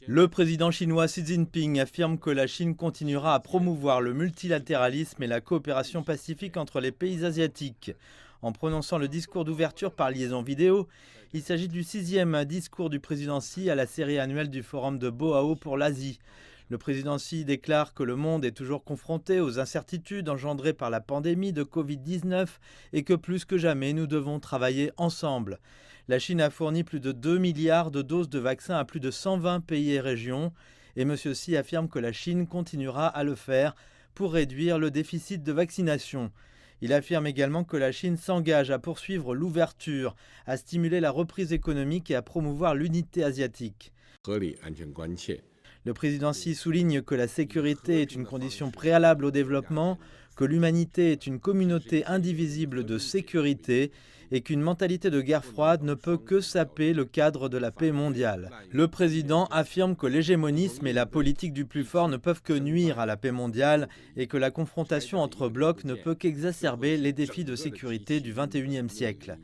Le président chinois Xi Jinping affirme que la Chine continuera à promouvoir le multilatéralisme et la coopération pacifique entre les pays asiatiques. En prononçant le discours d'ouverture par liaison vidéo, il s'agit du 6e discours du président Xi à la série annuelle du Forum de Boao pour l'Asie. Le président Xi déclare que le monde est toujours confronté aux incertitudes engendrées par la pandémie de Covid-19 et que plus que jamais, nous devons travailler ensemble. La Chine a fourni plus de 2 milliards de doses de vaccins à plus de 120 pays et régions. Et M. Xi affirme que la Chine continuera à le faire pour réduire le déficit de vaccination. Il affirme également que la Chine s'engage à poursuivre l'ouverture, à stimuler la reprise économique et à promouvoir l'unité asiatique. Le président Xi souligne que la sécurité est une condition préalable au développement, que l'humanité est une communauté indivisible de sécurité et qu'une mentalité de guerre froide ne peut que saper le cadre de la paix mondiale. Le président affirme que l'hégémonisme et la politique du plus fort ne peuvent que nuire à la paix mondiale et que la confrontation entre blocs ne peut qu'exacerber les défis de sécurité du XXIe siècle.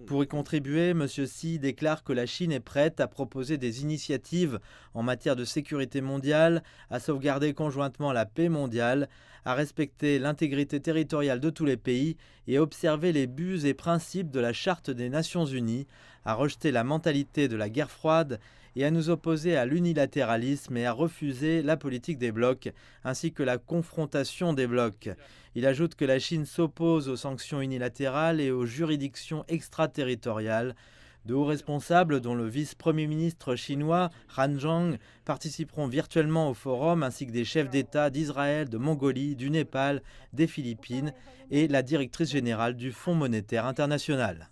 Pour y contribuer, M. Xi déclare que la Chine est prête à proposer des initiatives en matière de sécurité mondiale, à sauvegarder conjointement la paix mondiale, à respecter l'intégrité territoriale de tous les pays et à observer les buts et principes de la Charte des Nations Unies, à rejeter la mentalité de la guerre froide et à nous opposer à l'unilatéralisme et à refuser la politique des blocs, ainsi que la confrontation des blocs. Il ajoute que la Chine s'oppose aux sanctions unilatérales et aux juridictions extraterritoriales. De hauts responsables, dont le vice-premier ministre chinois Han Zhang, participeront virtuellement au forum, ainsi que des chefs d'État d'Israël, de Mongolie, du Népal, des Philippines et la directrice générale du Fonds monétaire international.